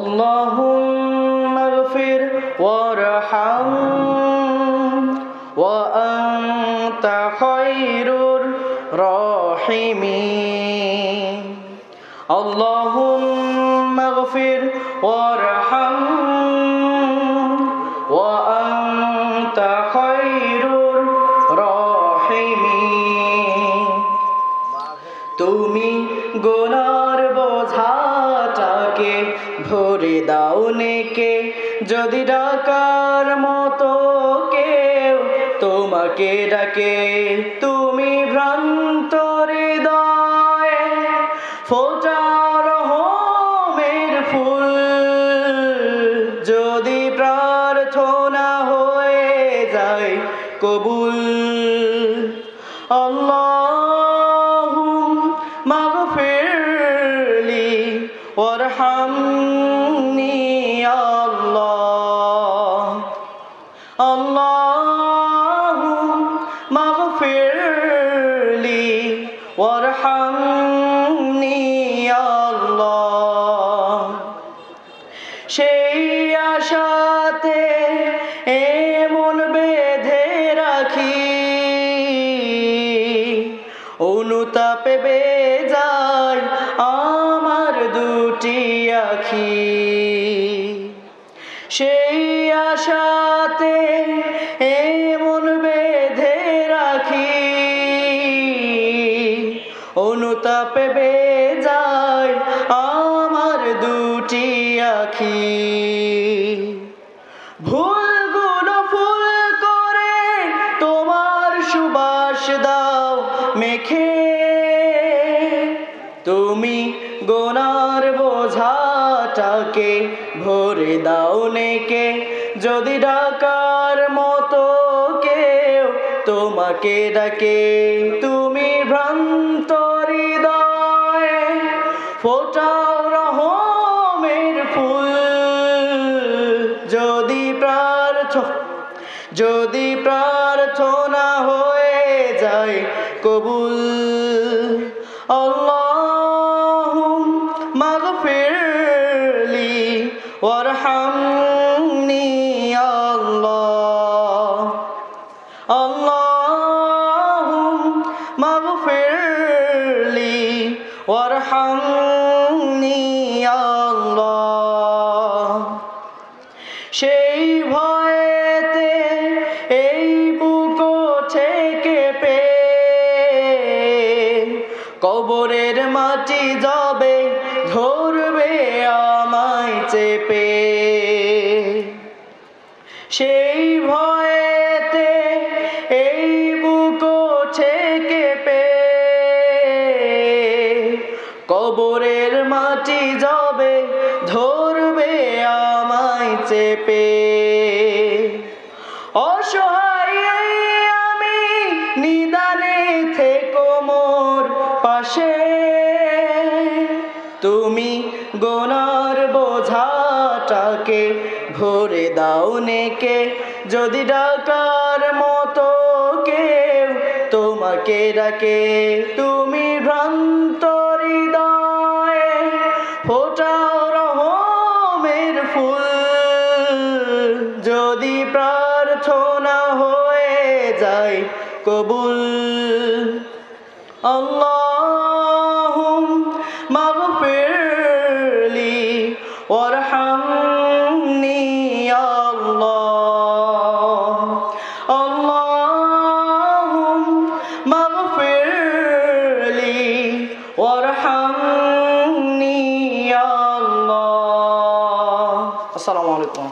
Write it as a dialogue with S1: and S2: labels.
S1: اللهم اغفر وارحم وأنت خير الراحمين اللهم اغفر وارحم وأنت خير الراحمين তুমি গুনার বোঝাটাকে ভরে দাও নেকে যদি ডাকার মতো কেউ তোমাকে ডাকে তুমি ভ্রান্ত হৃদয়ে ফোটাও রহমের ফুল যদি প্রার্থনা হয়ে যায় কবুল আল্লাহুম্মা গফিরলি ওয়ারহামনি ইয়া আল্লাহ আল্লাহুম্মা গফিরলি ওয়ারহামনি ইয়া আল্লাহ সেই আশাতে এমন বেঁধে রাখি অনুতাপে বেজায় আমার দুটি আখি সেই আশাতে এমন বেঁধে রাখি অনুতাপে বেজায় আমার দুটি আখি ভুলগুলো ফুল করে তোমার সুবাস দাও মেখে তুমি গুনার বোঝাটাকে ভরে দাও নেকে যদি ডাকার মতো কেউ তোমাকে ডাকে তুমি ভ্রান্ত হৃদয়ে ফোটাও রহমের ফুল যদি প্রার্থনা হয়ে যায় কবুল আল্লাহুম্মা গফিরলি ওয়ারহামনি ইয়া আল্লাহ আল্লাহুম্মা গফিরলি ওয়ারহামনি ইয়া আল্লাহ সেই ভয়েতে এই বুক থেকে পে কবরের মাটি যাবে ধরবে আমায় চেপে সেই ভয়েতে এই বুক থেকে পে কবরের মাটি যাবে ধরবে আমায় চেপে অসহায় আমি নিদানে থেকো মোর পাশে তুমি গুনার বোঝাটাকে ভরে দাও নেকে যদি ডাকার মতো কেউ তোমাকে ডাকে তুমি ভ্রান্ত হৃদয়ে ফোটাও রহমের ফুল যদি প্রার্থনা হয়ে যায় কবুল আল্লাহুম্মা গফিরলি ওয়ারহামনি ইয়া আল্লাহ আল্লাহুম্মা গফিরলি ওয়ারহামনি ইয়া আল্লাহ আসসালামু আলাইকুম।